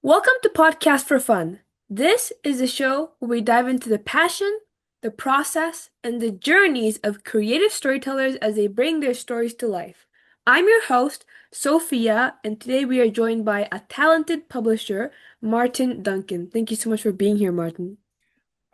Welcome to Podcast for Fun. This is a show where we dive into the passion, the process, and the journeys of creative storytellers as they bring their stories to life. I'm your host, Sophia, and today we are joined by a talented publisher, Martin Duncan. Thank you so much for being here, Martin.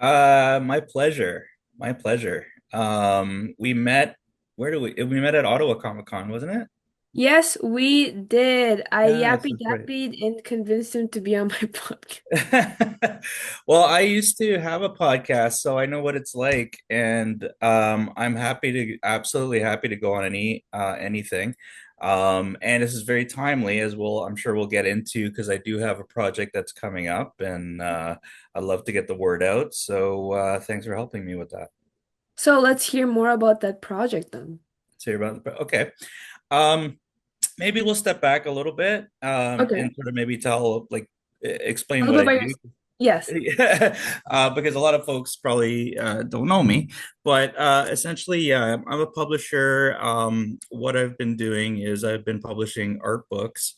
My pleasure. My pleasure. We met, where do we met at Ottawa Comic Con, wasn't it? Yes, we did. I Yes, yappy that's right. yappied and convinced him to be on my podcast. Well, I used to have a podcast, so I know what it's like, and I'm absolutely happy to go on anything. And this is very timely, as I'm sure we'll get into, because I do have a project that's coming up, and I'd love to get the word out. So thanks for helping me with that. So let's hear more about that project then. Say about okay. Um, Maybe we'll step back a little bit Okay. and sort of maybe tell explain I'll what go I by do. yours. Yes. Because a lot of folks probably don't know me, but essentially, yeah, I'm a publisher. What I've been doing is I've been publishing art books,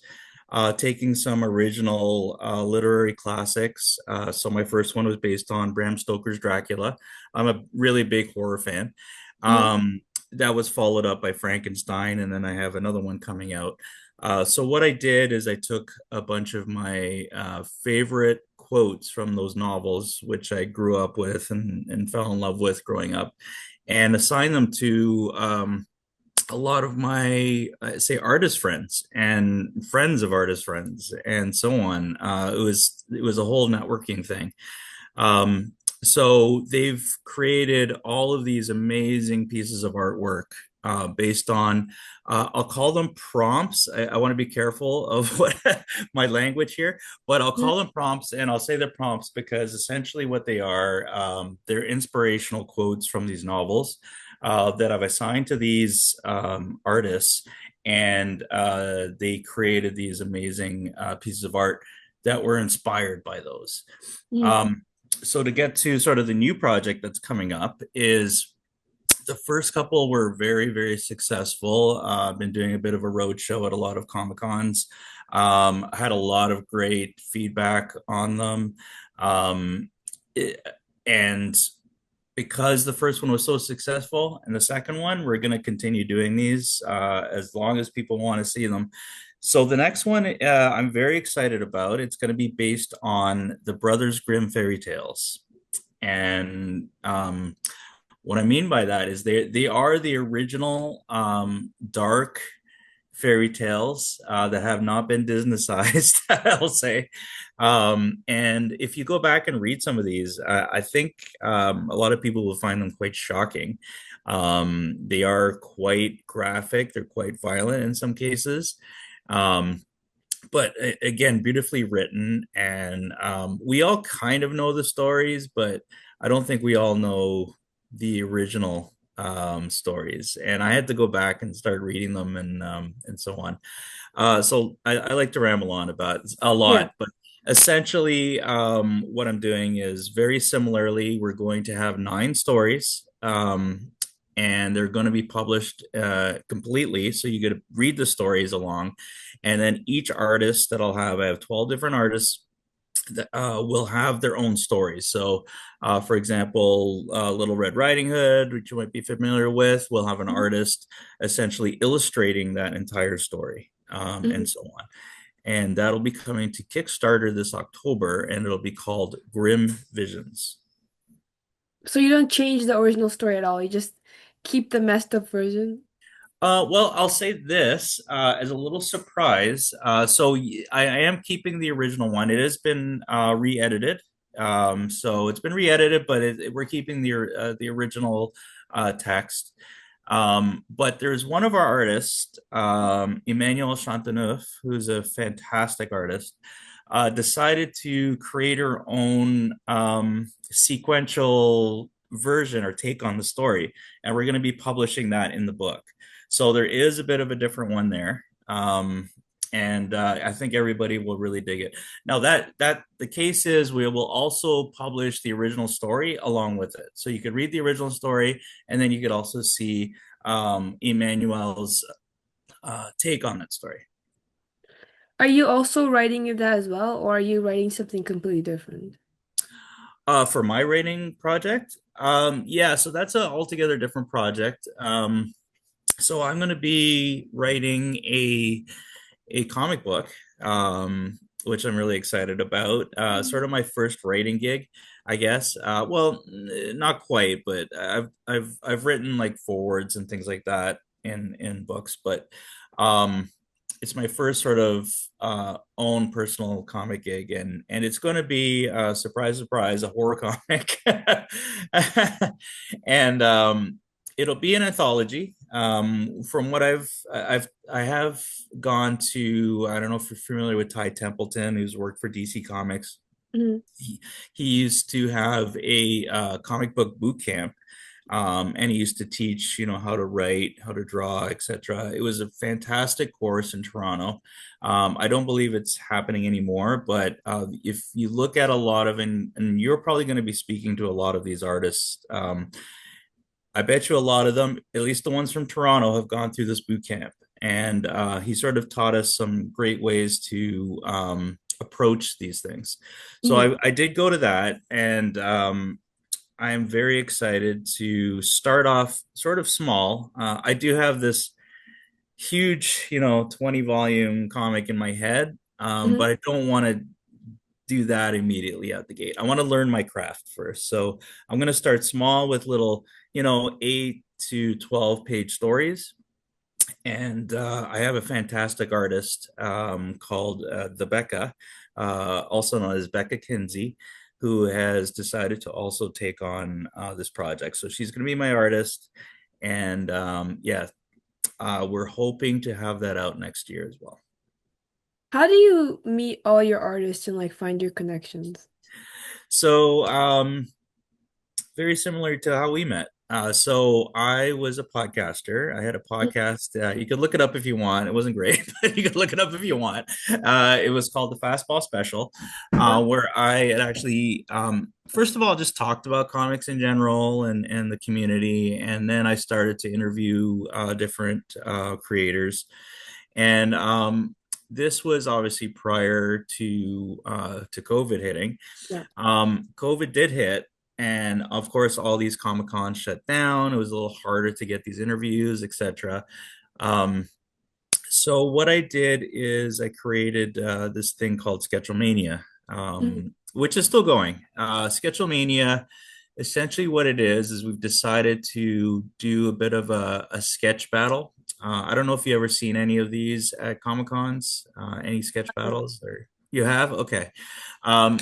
taking some original literary classics. So my first one was based on Bram Stoker's Dracula. I'm a really big horror fan. Mhm. That was followed up by Frankenstein, and then I have another one coming out. So what I did is I took a bunch of my favorite quotes from those novels, which I grew up with and fell in love with growing up, and assigned them to a lot of my say artist friends and friends of artist friends and so on. It was a whole networking thing. So they've created all of these amazing pieces of artwork based on, I'll call them prompts. I want to be careful of what my language here, but I'll call them prompts, and I'll say they're prompts because essentially what they are, they're inspirational quotes from these novels that I've assigned to these artists, and they created these amazing pieces of art that were inspired by those. Mhm. Um, so to get to sort of the new project that's coming up is the first couple were very, very successful. I've been doing a bit of a road show at a lot of Comic Cons. I had a lot of great feedback on them. Um, it- and because the first one was so successful and the second one, we're going to continue doing these as long as people want to see them. So the next one I'm very excited about. It's going to be based on the Brothers Grimm fairy tales. And what I mean by that is they are the original dark fairy tales that have not been Disneycized, I'll say. And if you go back and read some of these, I think a lot of people will find them quite shocking. They are quite graphic, they're quite violent in some cases. Um, but again, beautifully written. And we all kind of know the stories, but I don't think we all know the original stories. And I had to go back and start reading them and so on. So I like to ramble on about a Yeah. lot, but essentially, what I'm doing is very similarly, we're going to have nine stories. And they're going to be published completely. So you get to read the stories along. And then each artist that I have 12 different artists that will have their own stories. So, for example, Little Red Riding Hood, which you might be familiar with, will have an Mhm. artist essentially illustrating that entire story and Mhm. so on. And that'll be coming to Kickstarter this October, and it'll be called Grimm Visions. So you don't change the original story at all. You just keep the messed up version. Well, I'll say this as a little surprise. I am keeping the original one. It has been re-edited. So it's been re-edited, but we're keeping the original text. But there's one of our artists, Emmanuel Chanteneuf, who's a fantastic artist, decided to create her own sequential version or take on the story, and we're going to be publishing that in the book. So there is a bit of a different one there. And I think everybody will really dig it. Now that the case is, we will also publish the original story along with it, so you could read the original story, and then you could also see Emmanuel's take on that story. Are you also writing that as well, or are you writing something completely different? For my writing project, yeah, so that's a altogether different project. So I'm going to be writing a comic book, which I'm really excited about. Sort of my first writing gig, I guess. Well, not quite, but I've written like forwards and things like that in books, but um, it's my first sort of own personal comic gig, and it's going to be surprise, surprise, a horror comic, and it'll be an anthology. From what I have gone to, I don't know if you're familiar with Ty Templeton, who's worked for DC Comics. Mhm. He used to have a comic book boot camp, and he used to teach, how to write, how to draw, etc. It was a fantastic course in Toronto. I don't believe it's happening anymore, but if you look at a lot of, and you're probably going to be speaking to a lot of these artists. I bet you a lot of them, at least the ones from Toronto, have gone through this boot camp. And he sort of taught us some great ways to approach these things. So Mhm. I did go to that, and I am very excited to start off sort of small. I do have this huge, 20 volume comic in my head, Mhm. but I don't want to do that immediately out the gate. I want to learn my craft first. So I'm going to start small with little, 8 to 12 page stories. And I have a fantastic artist called the Becca, also known as Becca Kinsey, who has decided to also take on this project. So she's going to be my artist. And yeah, we're hoping to have that out next year as well. How do you meet all your artists and like find your connections? So very similar to how we met. So I was a podcaster. I had a podcast. You could look it up if you want. It wasn't great, but you could look it up if you want. It was called the Fastball Special, where I had actually, first of all, just talked about comics in general and the community, and then I started to interview different creators, and this was obviously prior to COVID hitting. Yeah. COVID did hit, and of course, all these Comic Cons shut down. It was a little harder to get these interviews, etc. Um, so what I did is I created this thing called Sketchlemania, Mhm. which is still going. Sketchlemania, essentially, what it is we've decided to do a bit of a sketch battle. I don't know if you ever seen any of these at Comic Cons, any sketch battles, or you have? Okay.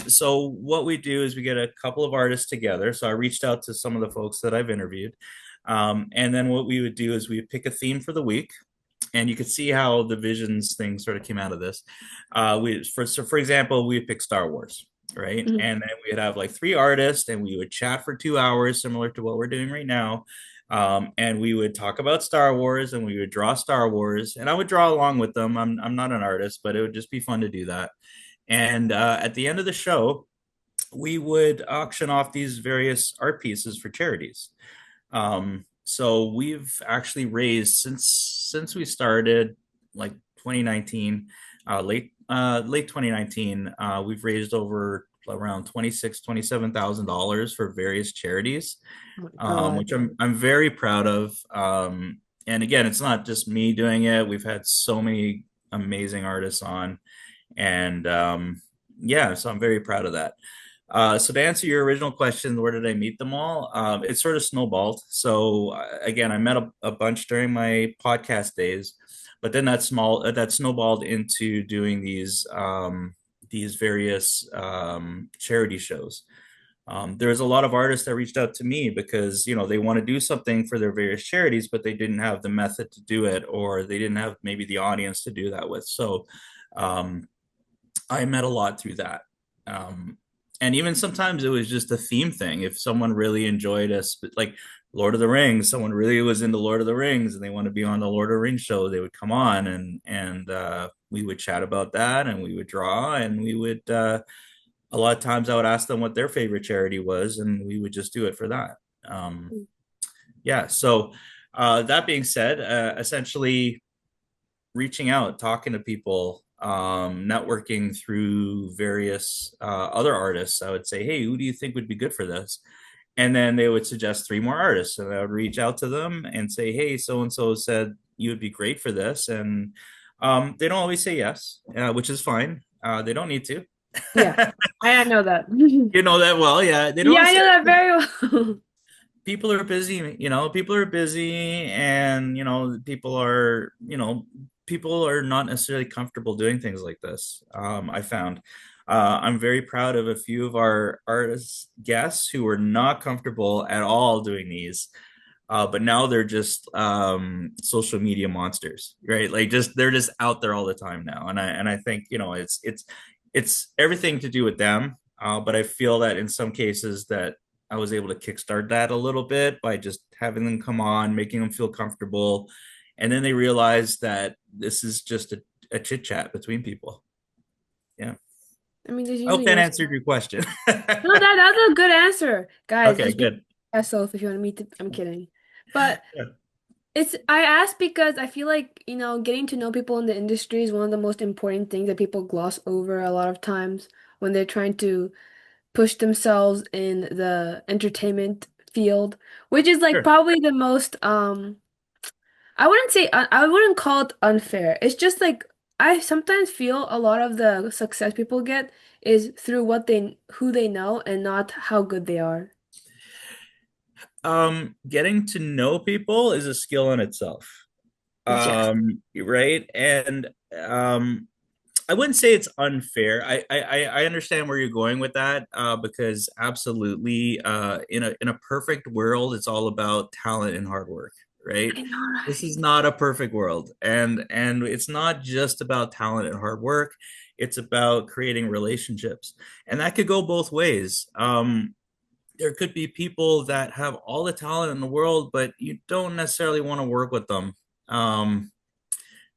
So what we do is we get a couple of artists together. So I reached out to some of the folks that I've interviewed. And then what we would do is we would pick a theme for the week, and you could see how the visions thing sort of came out of this. For example, we would pick Star Wars, right? Mhm. And then we'd have like three artists, and we would chat for 2 hours, similar to what we're doing right now. And we would talk about Star Wars, and we would draw Star Wars, and I would draw along with them. I'm not an artist, but it would just be fun to do that. And at the end of the show, we would auction off these various art pieces for charities. So we've actually raised since we started, like 2019, late 2019. We've raised over around 27,000 dollars for various charities, Oh my God. which I'm very proud of. And again, it's not just me doing it. We've had so many amazing artists on, and yeah, so I'm very proud of that. So to answer your original question, where did I meet them all? It sort of snowballed. So again, I met a bunch during my podcast days, but then that snowballed into doing these various charity shows. There's a lot of artists that reached out to me because they want to do something for their various charities, but they didn't have the method to do it, or they didn't have maybe the audience to do that with. So um, I met a lot through that. Um, and even sometimes it was just a theme thing. If someone really enjoyed us, like Lord of the Rings, someone really was into Lord of the Rings and they want to be on the Lord of the Rings show, they would come on, and we would chat about that, and we would draw, and we would a lot of times I would ask them what their favorite charity was, and we would just do it for that. Um, yeah. So that being said, essentially reaching out, talking to people, networking through various other artists. I would say, hey, who do you think would be good for this? And then they would suggest three more artists, and I would reach out to them and say, hey, so and so said you would be great for this. And they don't always say yes, which is fine. They don't need to. Yeah, I know that. You know that well. Yeah, they Yeah, don't I say know that very well. people are busy. People are busy, and people are not necessarily comfortable doing things like this. I found. I'm very proud of a few of our artist guests who were not comfortable at all doing these, but now they're just social media monsters, right? Like just they're just out there all the time now, and I think it's everything to do with them. But I feel that in some cases that I was able to kickstart that a little bit by just having them come on, making them feel comfortable, and then they realize that this is just a chit chat between people. Yeah, I mean, there's I hope usually that no. answered your question. No, that's a good answer, guys. Okay, Just be good. yourself if you want me to. I'm kidding, but Yeah, I asked because I feel like, getting to know people in the industry is one of the most important things that people gloss over a lot of times when they're trying to push themselves in the entertainment field, which is like sure. probably the most I wouldn't say I wouldn't call it unfair. It's just like I sometimes feel a lot of the success people get is through who they know and not how good they are. Getting to know people is a skill in itself. Yes. Right. And I wouldn't say it's unfair. I understand where you're going with that, because absolutely, in a perfect world, it's all about talent and hard work, right? I know, This is right? not a perfect world, and it's not just about talent and hard work. It's about creating relationships, and that could go both ways. There could be people that have all the talent in the world, but you don't necessarily want to work with them. Um,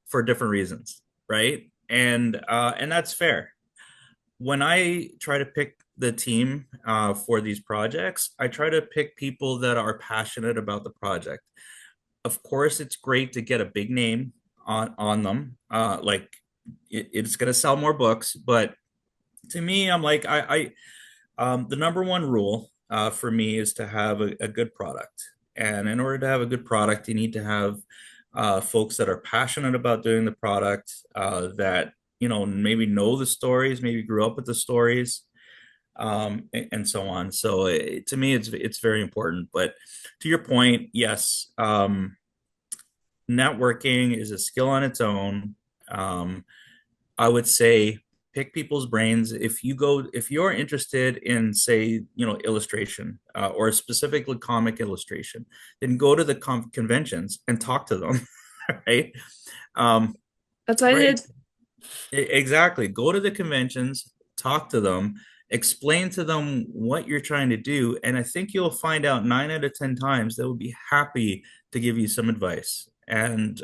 for different reasons, right? And that's fair. When I try to pick the team for these projects, I try to pick people that are passionate about the project. Of course, it's great to get a big name on them. It's going to sell more books, but to me, I'm like the number one rule for me is to have a good product. And in order to have a good product, you need to have folks that are passionate about doing the product, that maybe know the stories, maybe grew up with the stories, and so on. So to me, it's very important. But to your point, yes, networking is a skill on its own. Um, I would say pick people's brains. If you're interested in, say, illustration, or specifically comic illustration, then go to the conventions and talk to them, right? Um, That's what I right. did. Exactly. Go to the conventions, talk to them, explain to them what you're trying to do, and I think you'll find out 9 out of 10 times they will be happy to give you some advice. And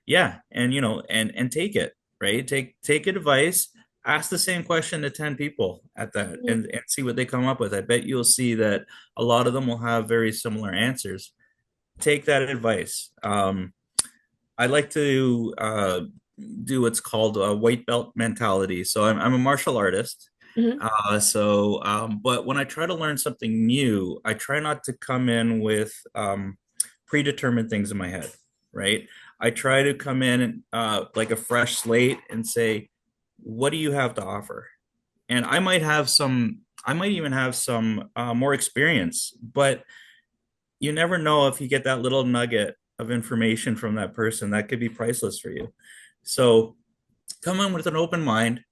yeah, and take it, right? Take advice, ask the same question to 10 people at that, and see what they come up with. I bet you'll see that a lot of them will have very similar answers. Take that advice. I like to do what's called a white belt mentality. So I'm a martial artist. Hmm. But when I try to learn something new, I try not to come in with predetermined things in my head, right? I try to come in like a fresh slate and say, what do you have to offer? And I might even have some more experience, but you never know if you get that little nugget of information from that person that could be priceless for you. So come in with an open mind,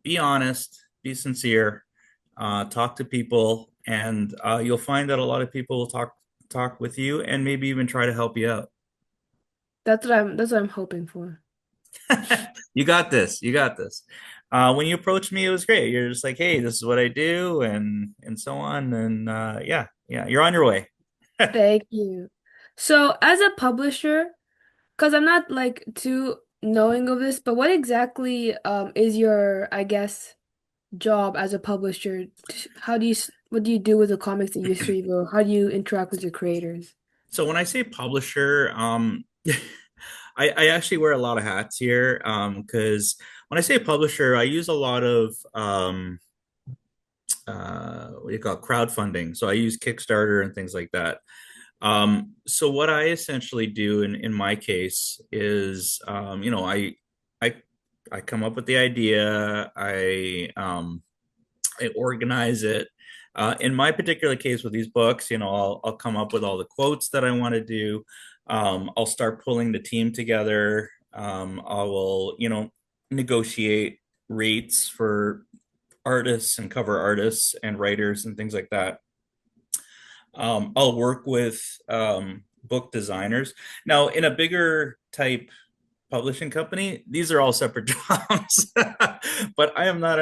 be honest, be sincere, talk to people, and you'll find that a lot of people will talk with you and maybe even try to help you out. That's what I'm hoping for. You got this. You got this. When you approached me, it was great. You're just like, hey, this is what I do, and so on, and yeah, yeah, you're on your way. Thank you. So, as a publisher, because I'm not like too knowing of this, but what exactly is your, I guess, job as a publisher? What do you do with the comics industry, or how do you interact with your creators? So when I say publisher, I actually wear a lot of hats here because when I say publisher, I use a lot of what do you call it, crowdfunding. So I use Kickstarter and things like that. So what I essentially do in my case is, I I come up with the idea, I organize it. In my particular case with these books, I'll come up with all the quotes that I want to do. I'll start pulling the team together. I will, negotiate rates for artists and cover artists and writers and things like that. I'll work with book designers. Now, in a bigger type publishing company, these are all separate jobs. But I'm not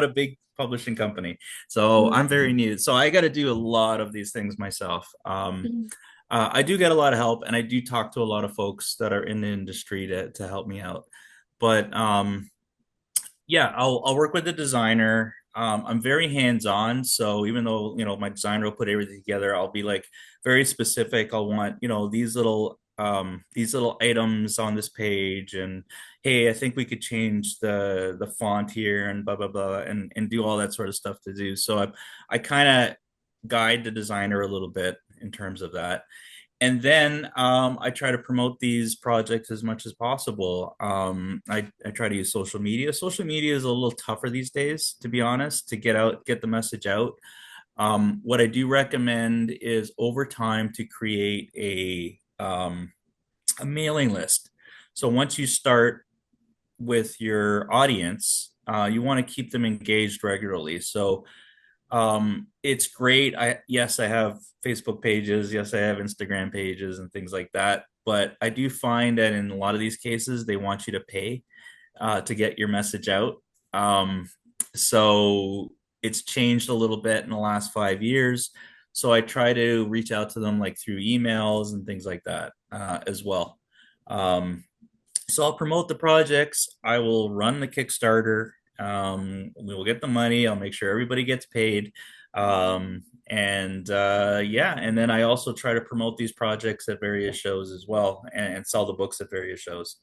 a big publishing company, so Mhm. I'm very new. So I got to do a lot of these things myself. I do get a lot of help, and I do talk to a lot of folks that are in the industry to help me out. But yeah, I'll work with the designer. I'm very hands-on, so even though my designer will put everything together, I'll be like very specific. I'll want these little items on this page, and hey, I think we could change the font here and blah blah blah, and do all that sort of stuff to do. So I kind of guide the designer a little bit in terms of that. And then I try to promote these projects as much as possible. I try to use social media. Social media is a little tougher these days, to be honest, to get the message out. What I do recommend is over time to create a mailing list. So once you start with your audience, you want to keep them engaged regularly. So it's great. I have Facebook pages, yes, I have Instagram pages and things like that. But I do find that in a lot of these cases, they want you to pay to get your message out. So it's changed a little bit in the last 5 years. So I try to reach out to them like through emails and things like that as well. Um, so I'll promote the projects. I will run the Kickstarter. We will get the money. I'll make sure everybody gets paid. And yeah, and then I also try to promote these projects at various shows as well and sell the books at various shows.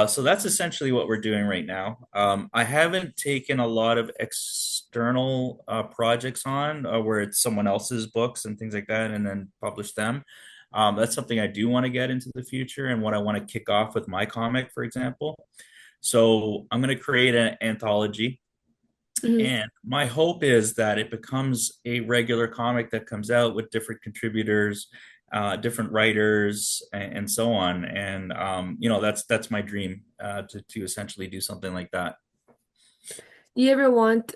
So that's essentially what we're doing right now. I haven't taken a lot of external projects on where it's someone else's books and things like that and then publish them. That's something I do want to get into the future and what I want to kick off with my comic, for example. So I'm going to create an anthology. Mhm. And my hope is that it becomes a regular comic that comes out with different contributors, different writers, and so on. And that's my dream to essentially do something like that. You ever want,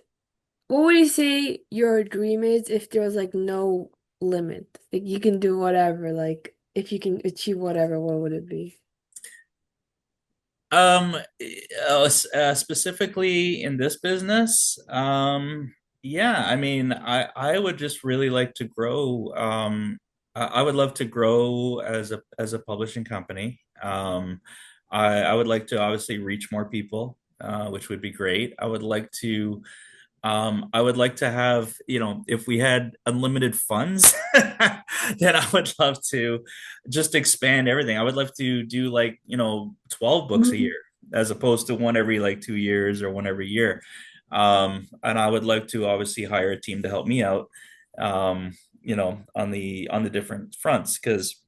what would you say your dream is if there was like no limit? Like you can do whatever, like if you can achieve whatever, what would it be? Um, Specifically in this business, yeah, I mean, I would just really like to grow. I would love to grow as a publishing company. I would like to obviously reach more people, which would be great. I would like to have, if we had unlimited funds, then I would love to just expand everything. I would love to do like, 12 books a Mhm. year as opposed to one every like 2 years or one every year. And I would like to obviously hire a team to help me out, on the different fronts because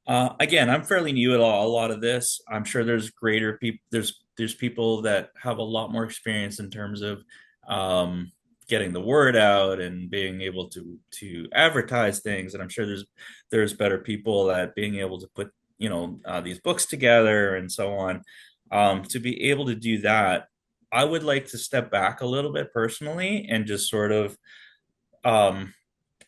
again, I'm fairly new at a lot of this. I'm sure there's greater people. There's people that have a lot more experience in terms of um, getting the word out and being able to advertise things. And I'm sure there's better people at being able to put these books together and so on. To be able to do that, I would like to step back a little bit personally and just sort of um,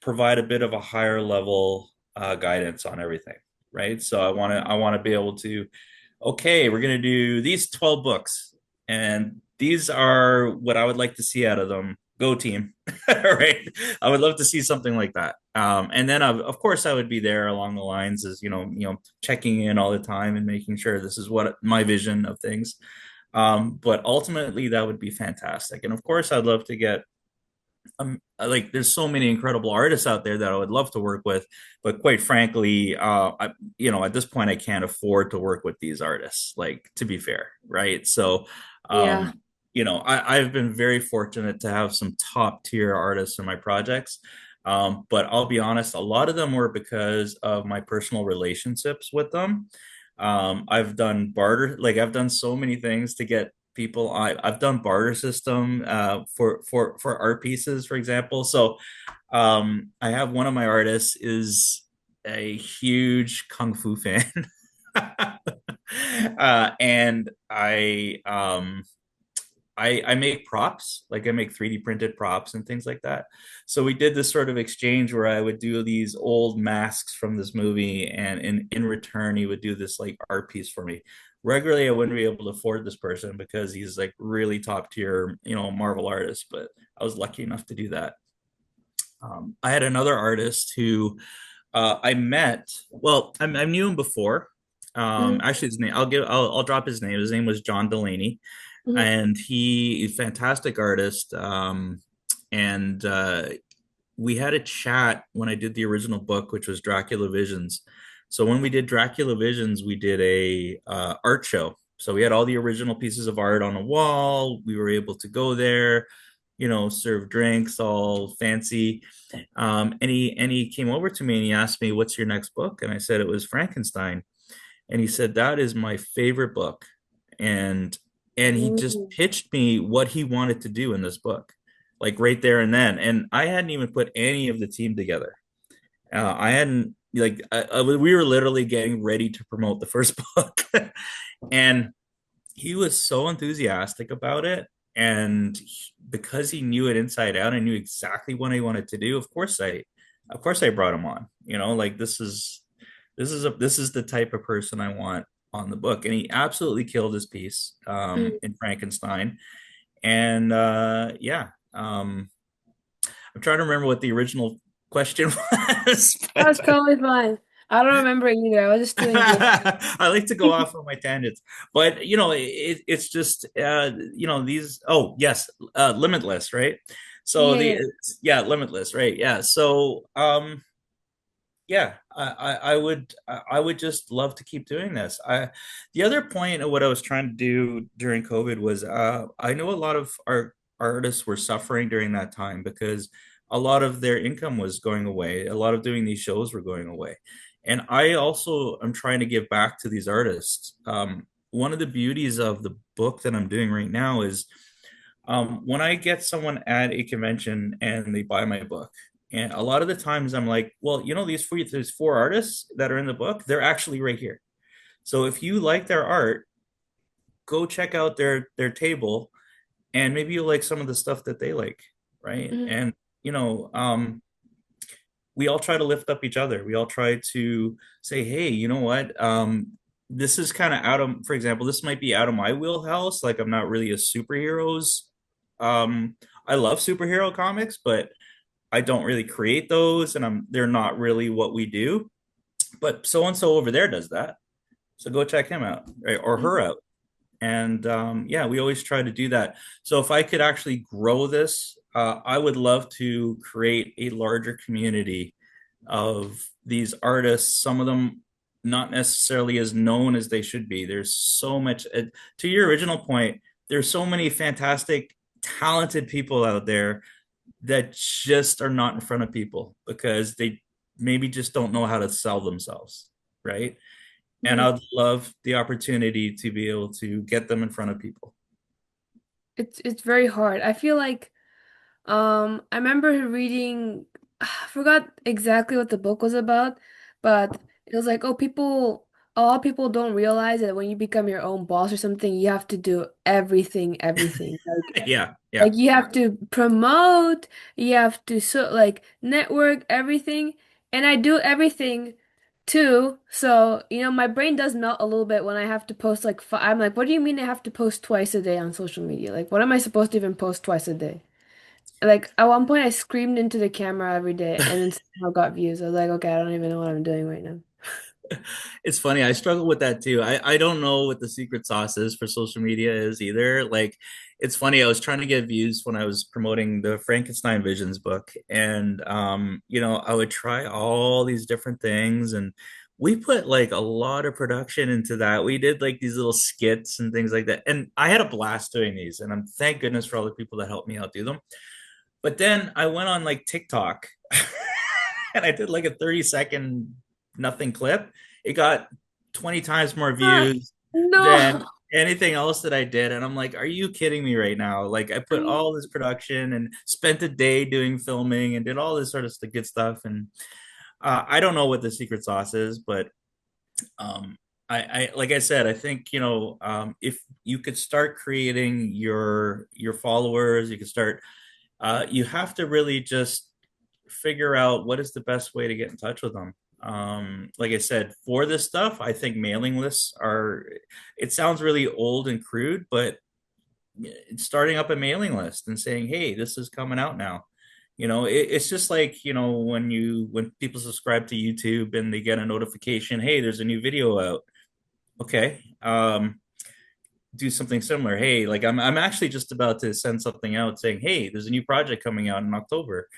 provide a bit of a higher level guidance on everything, right? So I want to be able to, okay, we're gonna do these 12 books, and these are what I would like to see out of them. Go team, right? I would love to see something like that. And then of course I would be there along the lines as checking in all the time and making sure this is what my vision of things. But ultimately that would be fantastic. And of course I'd love to get like there's so many incredible artists out there that I would love to work with, but quite frankly, at this point I can't afford to work with these artists, like, to be fair, right? So Yeah. um I've been very fortunate to have some top tier artists in my projects. But I'll be honest, a lot of them were because of my personal relationships with them. I've done barter, like I've done so many things to get people. I've done barter system for art pieces, for example. So I have one of my artists is a huge kung fu fan. And I make props, like I make 3D printed props and things like that. So we did this sort of exchange where I would do these old masks from this movie, and in return, he would do this like art piece for me. Regularly, I wouldn't be able to afford this person because he's like really top tier, Marvel artist, but I was lucky enough to do that. I had another artist who I met. Well, I knew him before. Mm-hmm. Actually, his name I'll drop his name. His name was John Delaney, Mm-hmm. and he a fantastic artist. And We had a chat when I did the original book, which was Dracula Visions. So when we did Dracula Visions, we did a art show. So we had all the original pieces of art on a wall. We were able to go there, serve drinks, all fancy. And he came over to me and he asked me, "What's your next book?" And I said it was Frankenstein. And he said, "That is my favorite book." And he just pitched me what he wanted to do in this book, like right there and then. And I hadn't even put any of the team together. I hadn't like we were literally getting ready to promote the first book. And he was so enthusiastic about it. And because he knew it inside out, I knew exactly what I wanted to do. Of course I brought him on. Like this is the type of person I want on the book. And he absolutely killed his piece in Frankenstein. And yeah, I'm trying to remember what the original question was. That was But totally fine. I don't remember it either. I was just doing this. I like to go off on my tangents, but it's just these. Oh yes, Limitless, right? So Yeah, the yeah. yeah, Limitless, right? Yeah. So yeah, I would just love to keep doing this. The other point of what I was trying to do during COVID was I know a lot of our artists were suffering during that time because a lot of their income was going away. A lot of doing these shows were going away. And I also am trying to give back to these artists. One of the beauties of the book that I'm doing right now is when I get someone at a convention and they buy my book, and a lot of the times I'm like, well, there's four artists that are in the book. They're actually right here. So if you like their art, go check out their table, and maybe you'll like some of the stuff that they like, right? Mhm. And you know, we all try to lift up each other. We all try to say, hey, you know what? This is kind of for example, this might be out of my wheelhouse. Like I'm not really a superheroes. Um, I love superhero comics, but I don't really create those, and they're not really what we do. But so and so over there does that. So go check him out, right? Or her out. And yeah, we always try to do that. So if I could actually grow this, I would love to create a larger community of these artists. Some of them not necessarily as known as they should be. There's so much. To your original point, there's so many fantastic, talented people out there that just are not in front of people because they maybe just don't know how to sell themselves, right? And Mhm. I'd love the opportunity to be able to get them in front of people. It's very hard. I feel like I remember reading I forgot exactly what the book was about, but it was like, oh, a lot of people don't realize that when you become your own boss or something, you have to do everything. Yeah, Like yeah. you have to promote, you have to like network everything, and I do everything too. So, my brain does melt a little bit when I have to post like I'm like, what do you mean I have to post twice a day on social media? Like, what am I supposed to even post twice a day? Like at one point I screamed into the camera every day and then somehow got views. I was like, okay, I don't even know what I'm doing right now. It's funny. I struggle with that too. I don't know what the secret sauce is for social media is either. Like, it's funny. I was trying to get views when I was promoting the Frankenstein Visions book, and I would try all these different things, and we put like a lot of production into that. We did like these little skits and things like that, and I had a blast doing these. And I'm thank goodness for all the people that helped me out do them. But then I went on like TikTok and I did like a 30-second nothing clip. It got 20 times more Ah, views than no. anything else that I did. And I'm like, are you kidding me right now? Like, I put all this production and spent a day doing filming and did all this sort of good stuff. And I don't know what the secret sauce is, but um, like I said, I think if you could start creating your followers, you could start. You have to really just figure out what is the best way to get in touch with them. Like I said, for this stuff, I think mailing lists are, it sounds really old and crude, but starting up a mailing list and saying, hey, this is coming out now. It's just like, when people subscribe to YouTube and they get a notification, hey, there's a new video out. Okay. Do something similar. Hey, like I'm actually just about to send something out saying, hey, there's a new project coming out in October.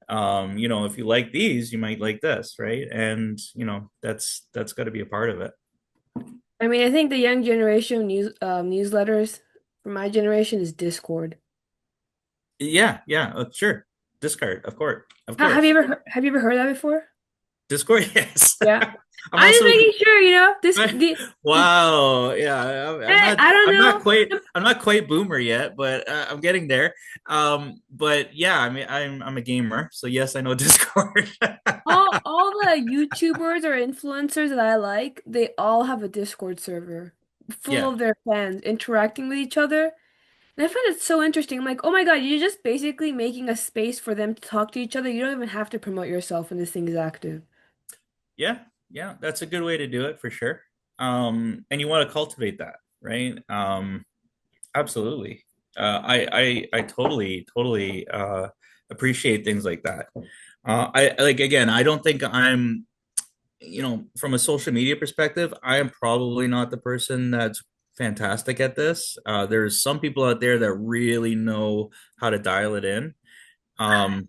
If you like these, you might like this, right? And that's got to be a part of it. I mean, I think the young generation newsletters for my generation is Discord. Yeah, yeah, sure. Discard, of course, of Have you course. ever heard that before? Discord, yes. Yeah. I'm I'm just also making sure, this the wow, yeah. I'm hey, not. I don't I'm not know. quite. I'm not quite boomer yet, but I'm getting there. But yeah, I mean, I'm a gamer, so yes, I know Discord. All the YouTubers or influencers that I like, they all have a Discord server full Yeah, of their fans interacting with each other. And I find it so interesting. I'm like, oh my God, you're just basically making a space for them to talk to each other. You don't even have to promote yourself when this thing is active. yeah, yeah. That's a good way to do it for sure. And you want to cultivate that, right? Absolutely. I totally appreciate things like that. I like again. I don't think I'm from a social media perspective, I am probably not the person that's fantastic at this. There's some people out there that really know how to dial it in. Um,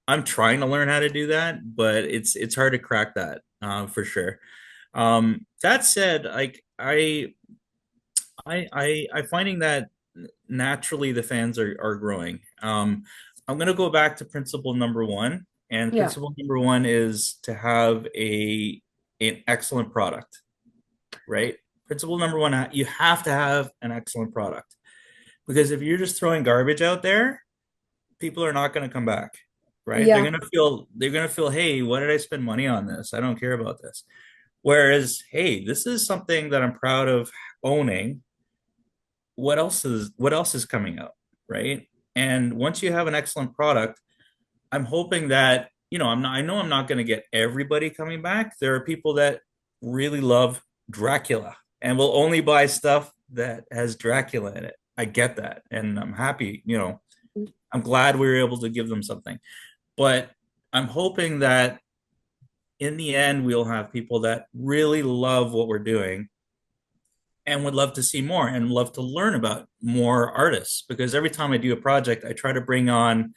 I'm trying to learn how to do that, but it's hard to crack that for sure. That said, like I finding that naturally the fans are growing. I'm gonna go back to principle number one, and Yeah, principle number one is to have an excellent product, right? Principle number one, you have to have an excellent product because if you're just throwing garbage out there, people are not going to come back, right? yeah. They're gonna feel, hey, why did I spend money on this? I don't care about this. Whereas, hey, this is something that I'm proud of owning. What else is coming out, right? And once you have an excellent product, I'm hoping that I know I'm not going to get everybody coming back. There are people that really love Dracula and will only buy stuff that has Dracula in it. I get that, and I'm happy. I'm glad we were able to give them something. But I'm hoping that in the end, we'll have people that really love what we're doing and would love to see more and love to learn about more artists. Because every time I do a project, I try to bring on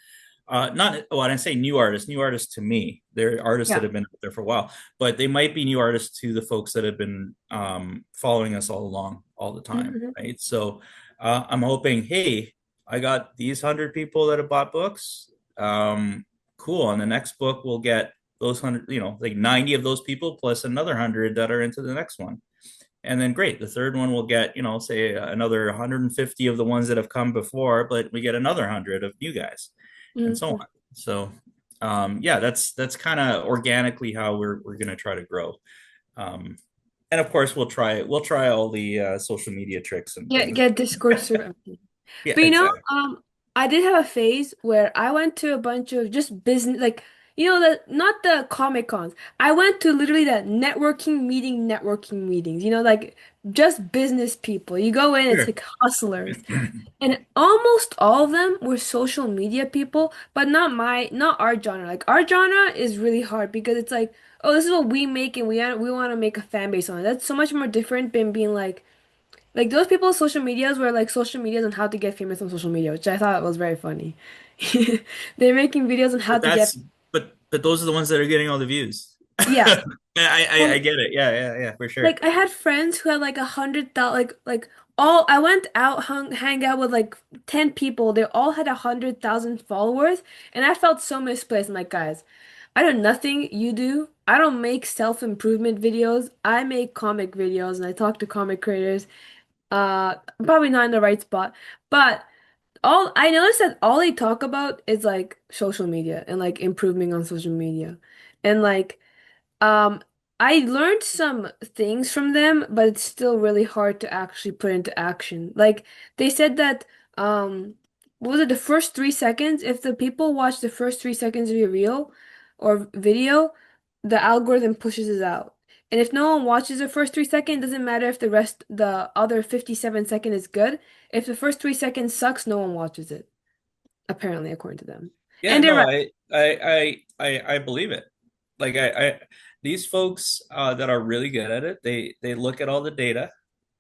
not when I say new artists to me, they're artists that Yeah. have been out there for a while, but they might be new artists to the folks that have been following us all along, all the time, Mhm. right? So I'm hoping, hey, I got these 100 people that have bought books. Cool. On the next book, we'll get those 100, like 90 of those people plus another 100 that are into the next one. And then great, the third one will get, say another 150 of the ones that have come before, but we get another 100 of new guys and so Mhm. on. So yeah, that's kind of organically how we're gonna try to grow. Um, and of course, we'll try all the social media tricks and things. Get Discord server. Yeah, But exactly. I did have a phase where I went to a bunch of just business, like You know, the not the Comic Cons. I went to literally the networking meetings. You know, like just business people. You go in, it's Sure. like hustlers. And almost all of them were social media people, but not our genre. Like our genre is really hard because it's like, oh, this is what we make and we want to make a fan base on it. That's so much more different than being like those people's social medias were like social medias on how to get famous on social media, which I thought was very funny. They're making videos on how But to get that's but those are the ones that are getting all the views. yeah. I And get it. Yeah, for sure. like I had friends who had like 100,000 like all I went out hang out with like 10 people. They all had 100,000 followers and I felt so misplaced. I'm like, guys, I do nothing you do. I don't make self-improvement videos. I make comic videos and I talk to comic creators. I'm probably not in the right spot, but all I noticed that all they talk about is like social media and like improving on social media. And like um, I learned some things from them, but it's still really hard to actually put into action. Like they said that what was it, the first 3 seconds? If the people watch the first 3 seconds of your reel or video, the algorithm pushes it out. And if no one watches the first 3 seconds, it doesn't matter if the other 57 second is good. If the first 3 seconds sucks, no one watches it, apparently, according to them. Yeah, And they're no, right. I believe it. Like I these folks that are really good at it, they look at all the data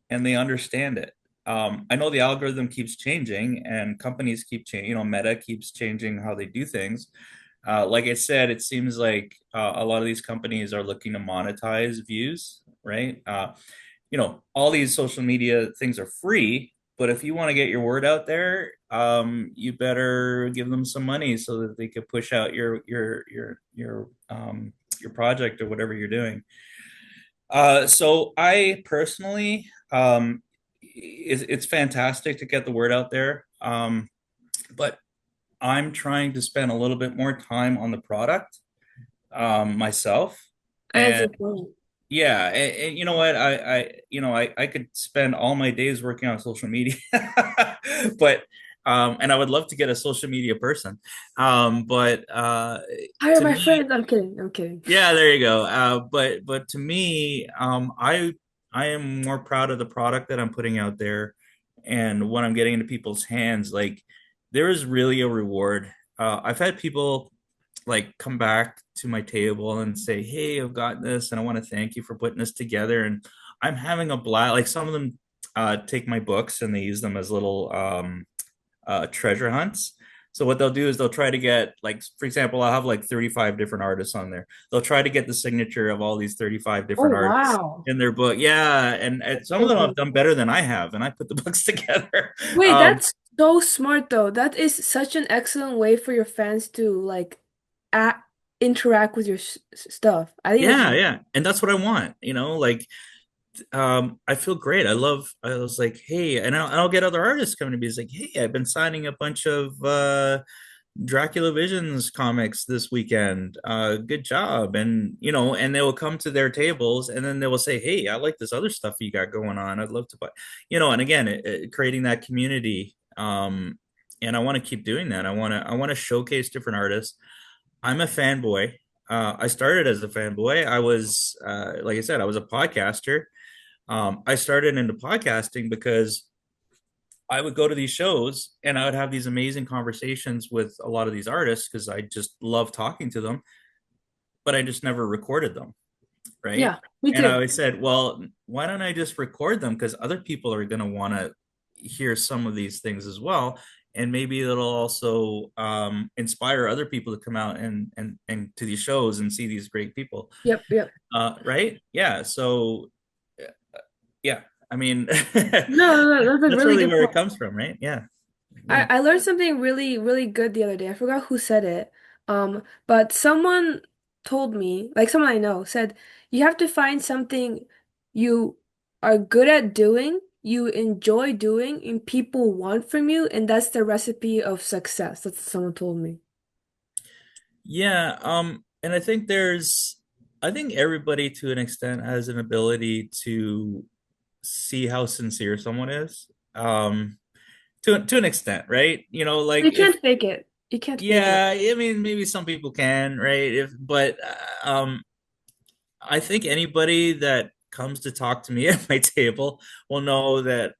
and they understand it. I know the algorithm keeps changing and companies keep changing, Meta keeps changing how they do things. Like I said, it seems like a lot of these companies are looking to monetize views, right? All these social media things are free, but if you want to get your word out there, you better give them some money so that they could push out your project or whatever you're doing. So I personally, it's fantastic to get the word out there, but I'm trying to spend a little bit more time on the product myself. As And a point. yeah, and you know what? I could spend all my days working on social media, but and I would love to get a social media person. But Hire to my me, friends. I'm kidding. I'm kidding. yeah, there you go. But to me, I am more proud of the product that I'm putting out there and when I'm getting into people's hands. Like there is really a reward. I've had people like come back to my table and say, "Hey, I've got this, and I want to thank you for putting this together." And I'm having a blast. Like some of them take my books and they use them as little treasure hunts. So what they'll do is they'll try to get like, for example, I'll have like 35 different artists on there. They'll try to get the signature of all these 35 Oh, different artists wow. in their book. Yeah, and some of them have Okay. done better than I have, and I put the books together. Wait, that's so smart though. That is such an excellent way for your fans to like a interact with your stuff. I think that's Yeah, and that's what I want. Like I feel great. I was like, hey, and I'll get other artists coming to me. It's like, hey, I've been signing a bunch of Dracula Visions comics this weekend. Good job. And they will come to their tables and then they will say, hey, I like this other stuff you got going on. I'd love to buy, and again, creating that community. And I want to keep doing that. I want to showcase different artists. I'm a fanboy. I started as a fanboy. I was, like I said, I was a podcaster. I started into podcasting because I would go to these shows and I would have these amazing conversations with a lot of these artists because I just love talking to them, but I just never recorded them. Right. yeah, me And I too. always said, well, why don't I just record them? Because other people are going to want to hear some of these things as well. And maybe it'll also inspire other people to come out and to these shows and see these great people. Yep, yep. Right. Yeah. So yeah, I mean, No, no, no, that's a that's really really good where it point. comes from, right? Yeah, I, yeah. I learned something really, really good the other day. I forgot who said it. But someone told me, like someone I know, said you have to find something you are good at doing, you enjoy doing, and people want from you, and that's the recipe of success. That's what someone told me. Yeah, and I think everybody to an extent has an ability to see how sincere someone is. To an extent, right? You Like if can't fake it. You can't fake it. Yeah, I mean, maybe some people can, right? But I think anybody that comes to talk to me at my table will know that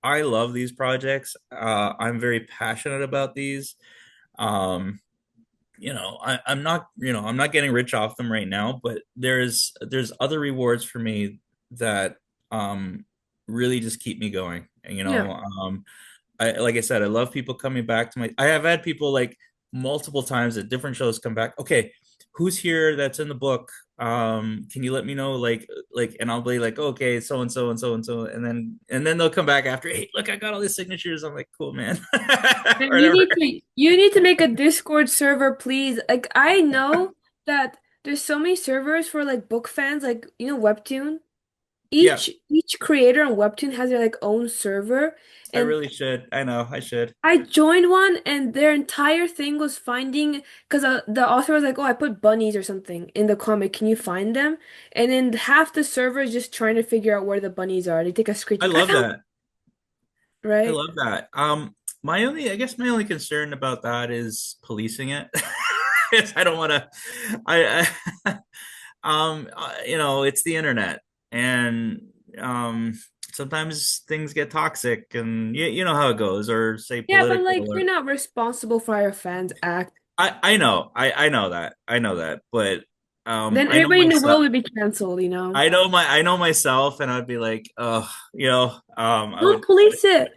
I love these projects. I'm very passionate about these. Um, I'm not, I'm not getting rich off them right now, but there's other rewards for me that um really just keep me going. And Yeah. I like I said, I love people coming back to my. I have had people like multiple times at different shows come back. Okay, who's here that's in the book? Can you let me know? And I'll be like, okay, so and so and so and so, and then they'll come back after. Hey, look, I got all these signatures. I'm like, cool, man. And Whatever. you need to make a Discord server, please. Like I know that there's so many servers for like book fans, like Webtoon. Yeah, Each creator on Webtoon has their like own server, I and really should. I know I should. I joined one, and their entire thing was finding because the author was like, "Oh, I put bunnies or something in the comic. Can you find them?" And then half the server is just trying to figure out where the bunnies are. They take a I screenshot. I love found, that. I right? love that. I guess my only concern about that is policing it. Is I don't want to. I it's the internet, and um, sometimes things get toxic, and you know how it goes, or say Yeah, but political, like you're or not responsible for how your fans act. I know that, but Then I know everybody in the world myself. would be canceled, you know? I know myself, and I'd be like, oh, I Don't would. police it.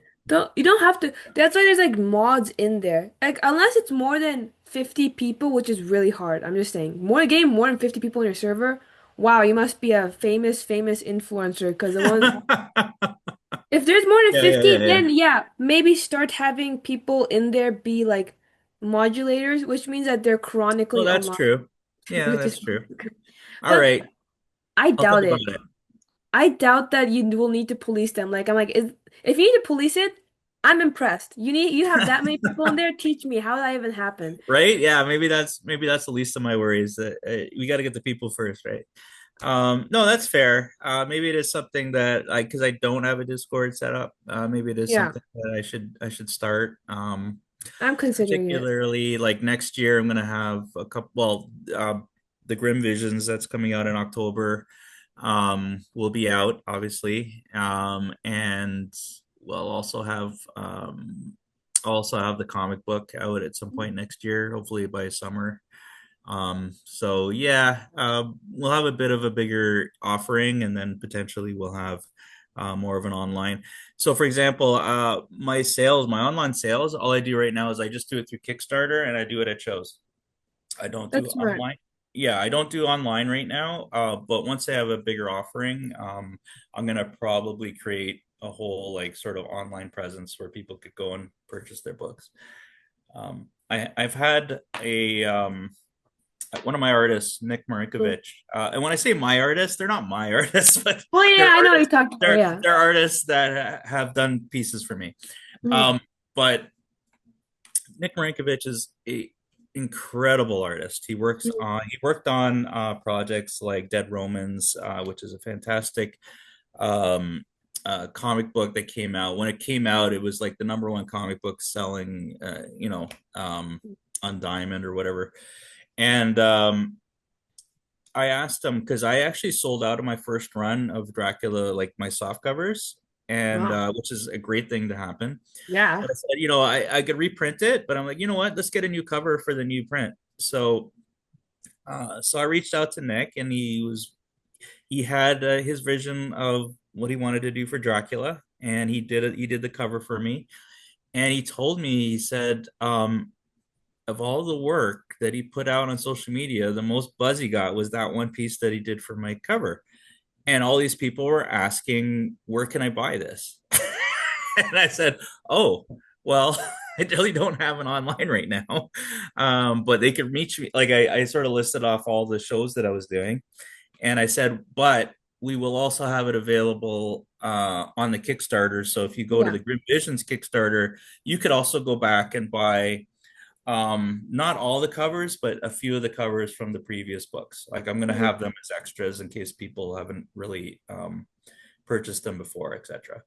You don't have to. That's why there's like mods in there. Like unless it's more than 50 people, which is really hard. I'm just saying. More than 50 people on your server. Wow, you must be a famous influencer because the ones if there's more than Yeah, yeah, 50, yeah, yeah. then yeah, maybe start having people in there be like modulators, which means that they're Well, chronically that's online, true. Yeah, which that's is true. All but right. I I'll think doubt about it. it. I doubt that you will need to police them. Like I'm like, if you need to police it, I'm impressed. You have that many people in there. Teach me how that even happened. Right? Yeah, maybe that's the least of my worries. That we got to get the people first, right? No, that's fair. Maybe it is something that because I don't have a Discord set up. Maybe it is Yeah, something that I should start. I'm considering it. Particularly like next year, I'm gonna have a couple. Well, the Grimm Visions that's coming out in October will be out, obviously, and we'll also have the comic book out at some point next year, hopefully by summer. So yeah, we'll have a bit of a bigger offering, and then potentially we'll have more of an online. So, for example, my online sales, all I do right now is I just do it through Kickstarter, and I do it at shows. I don't do That's smart. online. Yeah, I don't do online right now. But once I have a bigger offering, I'm gonna probably create a whole like sort of online presence where people could go and purchase their books. I've had a one of my artists, Nick Cool. Marinkovic. And when I say my artists, they're not my artists, but Well, yeah, they're I know what you're artists. talking about. Yeah. They're artists that have done pieces for me. Mhm. But Nick Marinkovic is a incredible artist. Mhm. He worked on projects like Dead Romans, which is a fantastic um, comic book that came out. When it came out, it was like the number one comic book selling, on Diamond or whatever. And I asked him because I actually sold out of my first run of Dracula, like my soft covers, and Wow. which is a great thing to happen. Yeah. But I said, I could reprint it, but I'm like, you know what? Let's get a new cover for the new print. So I reached out to Nick, and he had his vision of what he wanted to do for Dracula, and he did it. He did the cover for me, and he told me, he said, of all the work that he put out on social media, the most buzz he got was that one piece that he did for my cover. And all these people were asking, where can I buy this? And I said, oh, well, I really don't have an online right now. But they could reach me. Like I sort of listed off all the shows that I was doing. And I said, but we will also have it available on the Kickstarter. So if you go to Yeah. the Grim Visions Kickstarter, you could also go back and buy not all the covers, but a few of the covers from the previous books. Like I'm going to Mhm. have them as extras in case people haven't really purchased them before, etc.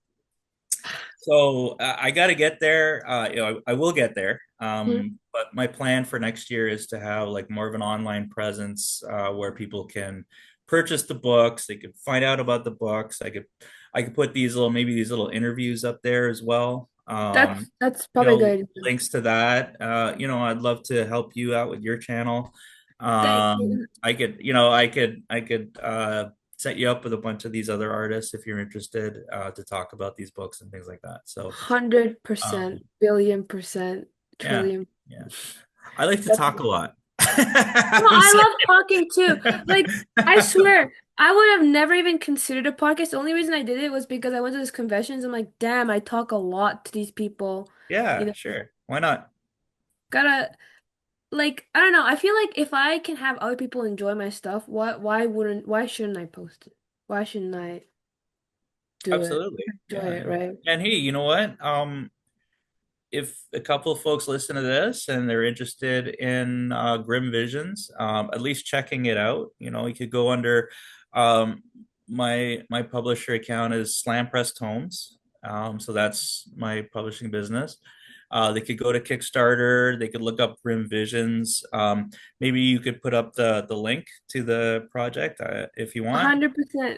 So I got to get there. I will get there. Mhm. But my plan for next year is to have like more of an online presence where people can purchase the books. They could find out about the books. I could put these little interviews up there as well. That's probably good. Links to that. I'd love to help you out with your channel. Thank you. I could set you up with a bunch of these other artists if you're interested to talk about these books and things like that. So, um, 100%, billion%, yeah, trillion. yeah. I like to That's talk a lot. No, I'm I sorry. love talking too. Like, I swear, I would have never even considered a podcast. The only reason I did it was because I went to these conventions. I'm like, damn, I talk a lot to these people. You Yeah, know, sure. Why not? gotta like, I don't know. I feel like if I can have other people enjoy my stuff, why shouldn't I post it? Why shouldn't I do it? Absolutely. Enjoy Yeah, it, yeah. right? And hey, you know what? If a couple of folks listen to this and they're interested in Grimm Visions, at least checking it out, you could go under um, my publisher account is Slampress Tomes. So that's my publishing business. They could go to Kickstarter. They could look up Grimm Visions. Maybe you could put up the link to the project if you want. 100%.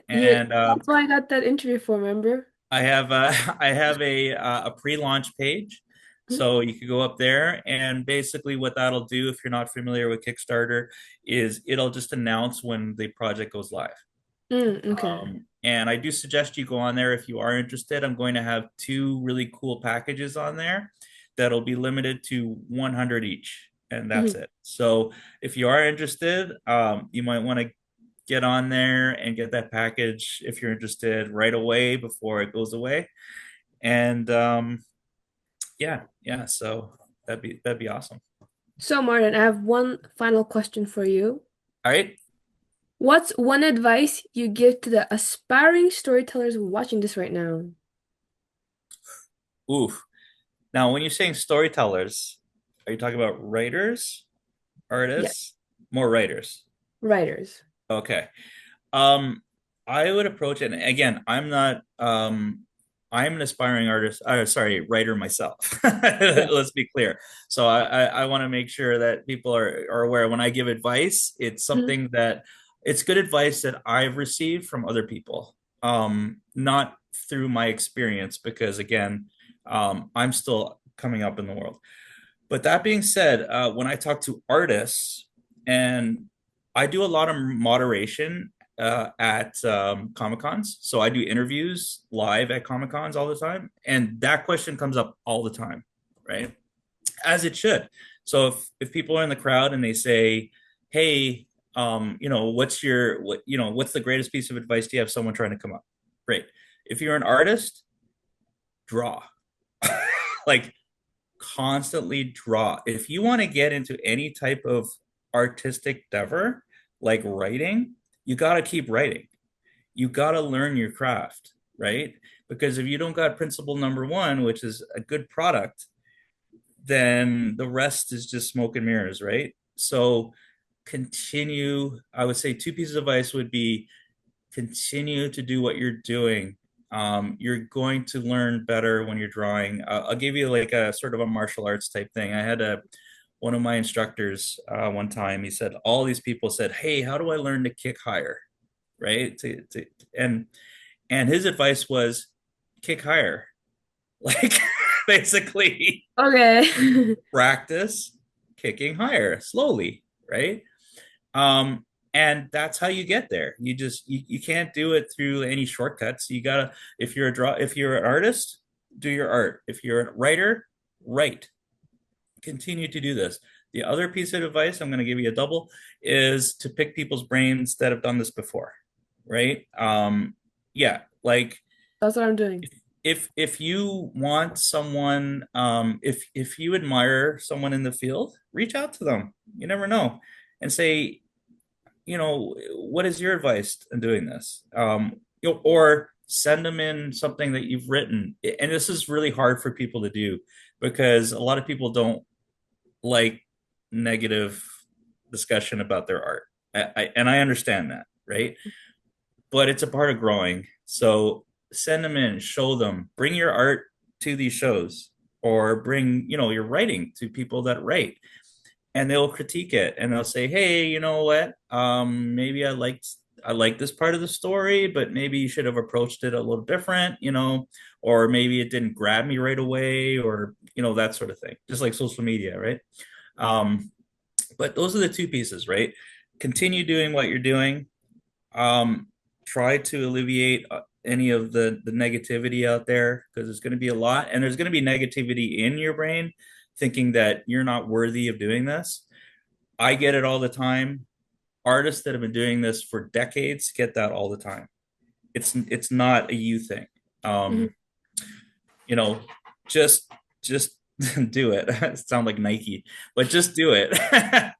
Yeah, And that's why I got that interview for, remember? I have I have a pre-launch page, so you could go up there, and basically what that'll do, if you're not familiar with Kickstarter, is it'll just announce when the project goes live. Okay. And I do suggest you go on there if you are interested. I'm going to have two really cool packages on there that'll be limited to 100 each, and that's Mhm. it. So if you are interested, you might want to get on there and get that package if you're interested right away before it goes away. And yeah, yeah. So that'd be awesome. So, Martin, I have one final question for you. All right. What's one advice you give to the aspiring storytellers watching this right now? Oof. Now, when you're saying storytellers, are you talking about writers, Yeah, artists, more writers? writers. Okay. Um, I would approach it, and again, I'm an aspiring artist, sorry, writer myself. Yeah. Let's be clear. So I want to make sure that people are aware when I give advice, it's Mhm. something that it's good advice that I've received from other people. Not through my experience, because again, I'm still coming up in the world. But that being said, when I talk to artists, and I do a lot of moderation at Comic Cons, so I do interviews live at Comic Cons all the time, and that question comes up all the time, right? As it should. So if people are in the crowd and they say, "Hey, what's the greatest piece of advice do you have someone trying to come up?" Great. If you're an artist, draw. Like constantly draw. If you want to get into any type of artistic endeavor, like writing, you got to keep writing. You got to learn your craft, right? Because if you don't got principle number one, which is a good product, then the rest is just smoke and mirrors, right? So continue. I would say two pieces of advice would be continue to do what you're doing. You're going to learn better when you're drawing. I'll give you like a sort of a martial arts type thing. I had one of my instructors one time. He said all these people said, "Hey, how do I learn to kick higher?" Right? And and his advice was kick higher. Like basically Okay. practice kicking higher slowly, right? Um, and that's how you get there. You can't do it through any shortcuts. You gotta if you're an artist, do your art. If you're a writer, write. Continue to do this. The other piece of advice I'm going to give you a double is to pick people's brains that have done this before, right? Yeah, like That's what I'm doing. if you want someone, if you admire someone in the field, reach out to them. You never know, and say, what is your advice in doing this? Or send them in something that you've written. And this is really hard for people to do because a lot of people don't like negative discussion about their art. And I understand that, right? But it's a part of growing. So send them in, show them, bring your art to these shows, or bring, your writing to people that write, and they'll critique it, and they'll say, hey, you know what, maybe I like this part of the story, but maybe you should have approached it a little different, or maybe it didn't grab me right away, or that sort of thing, just like social media, right? um but those are the two pieces, right? Continue doing what you're doing. um Try to alleviate any of the negativity out there, because there's going to be a lot, and there's going to be negativity in your brain thinking that you're not worthy of doing this. I get it all the time. Artists that have been doing this for decades get that all the time. It's not a you thing. Mhm. um you know just do it. It sound like Nike, but just do it.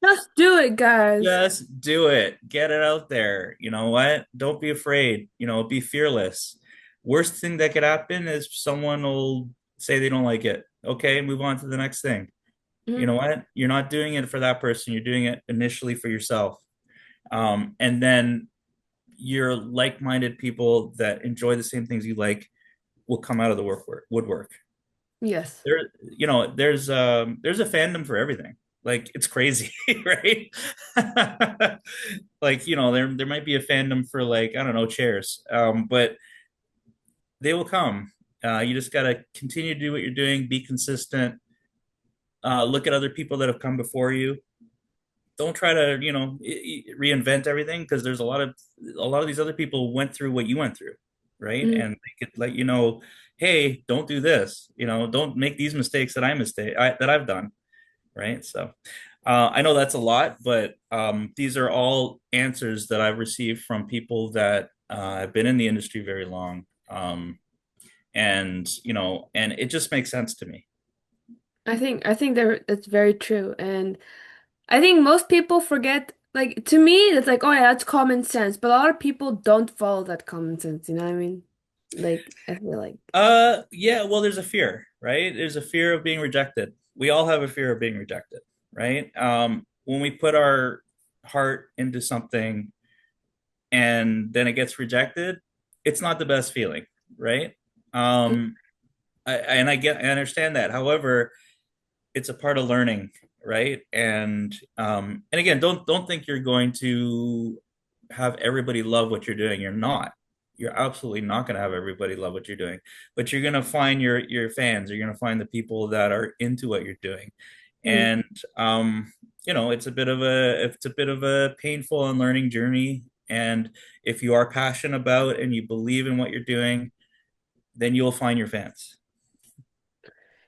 Just do it, guys. Just do it. Get it out there. You know what? Don't be afraid. Be fearless. Worst thing that could happen is someone will say they don't like it. Okay, move on to the next thing. You Mhm. know what? You're not doing it for that person. You're doing it initially for yourself. And then your like-minded people that enjoy the same things you like will come out of the woodwork. Yes. There's a fandom for everything. Like, it's crazy, right? Like, there might be a fandom for, like, I don't know, chairs. But they will come. You just got to continue to do what you're doing, be consistent, look at other people that have come before you. Don't try to, reinvent everything, because there's a lot of these other people went through what you went through, right? Mhm. And they could let you know, hey, don't do this, don't make these mistakes that I've done, right? So I know that's a lot, but these are all answers that I've received from people that have been in the industry very long. And it just makes sense to me. I think that's very true. And I think most people forget, like, to me, it's like, oh yeah, that's common sense. But a lot of people don't follow that common sense, you know what I mean? Like, I feel like. Yeah, well, there's a fear, right? There's a fear of being rejected. We all have a fear of being rejected, right? When we put our heart into something and then it gets rejected, it's not the best feeling, right? Um, I understand that. However, it's a part of learning, right? And again, don't think you're going to have everybody love what you're doing. You're not. You're absolutely not going to have everybody love what you're doing, but you're going to find your fans. You're going to find the people that are into what you're doing. Mm. And it's a bit of a painful and learning journey. And if you are passionate about and you believe in what you're doing, then you'll find your fans.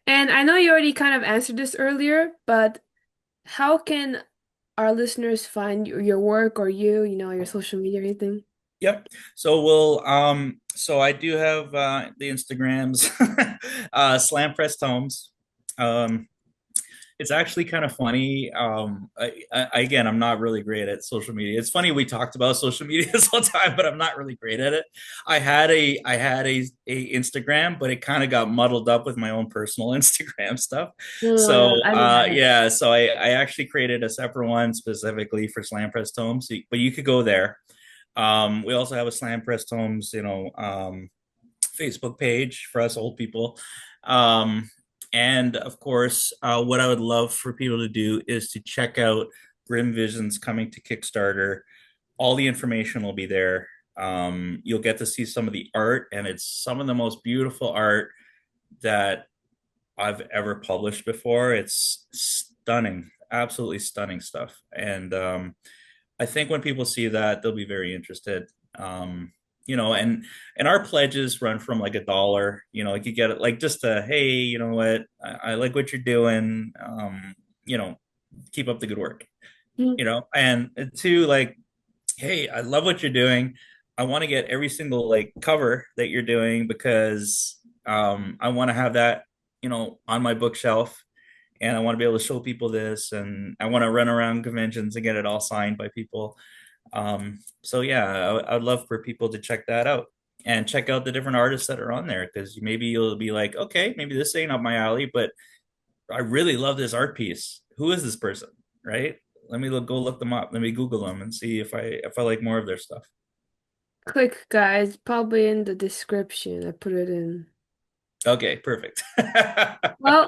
And I know you already kind of answered this earlier, but how can our listeners find your work or your social media or anything? Yep. So I do have the Instagrams, Slampress Tomes. Um, it's actually kind of funny. Again, I'm not really great at social media. It's funny we talked about social media this whole time, but I'm not really great at it. I had a Instagram, but it kind of got muddled up with my own personal Instagram stuff. So I don't have that. yeah, so I actually created a separate one specifically for Slampress Tomes, but you could go there. We also have a Slampress Tomes, Facebook page for us old people. Um, and of course, what I would love for people to do is to check out Grimm Visions coming to Kickstarter. All the information will be there. You'll get to see some of the art, and it's some of the most beautiful art that I've ever published before. It's stunning, absolutely stunning stuff. And I think when people see that, they'll be very interested. And our pledges run from like $1. Like, you get it, like, just a, hey, you know what, I like what you're doing. You know, keep up the good work. Mm. And two, like, hey, I love what you're doing. I want to get every single like cover that you're doing, because I want to have that, on my bookshelf, and I want to be able to show people this, and I want to run around conventions and get it all signed by people. So yeah, I'd love for people to check that out and check out the different artists that are on there, because maybe you'll be like, okay, maybe this ain't up my alley, but I really love this art piece. Who is this person? Right? Let me go look them up. Let me Google them and see if I like more of their stuff. Click, guys, probably in the description. I put it in. Okay, perfect. Well,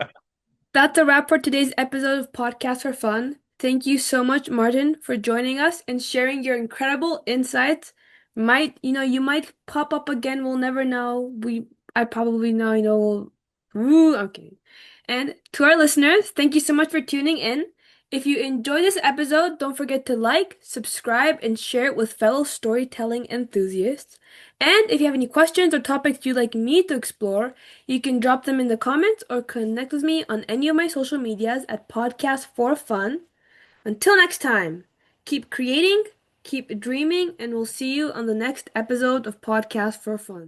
that's a wrap for today's episode of Podcast for Fun. Thank you so much, Martin, for joining us and sharing your incredible insights. You might pop up again. We'll never know. I probably know, Ooh, okay. And to our listeners, thank you so much for tuning in. If you enjoyed this episode, don't forget to like, subscribe, and share it with fellow storytelling enthusiasts. And if you have any questions or topics you'd like me to explore, you can drop them in the comments or connect with me on any of my social medias at Podcast for Fun. Until next time, keep creating, keep dreaming, and we'll see you on the next episode of Podcast for Fun.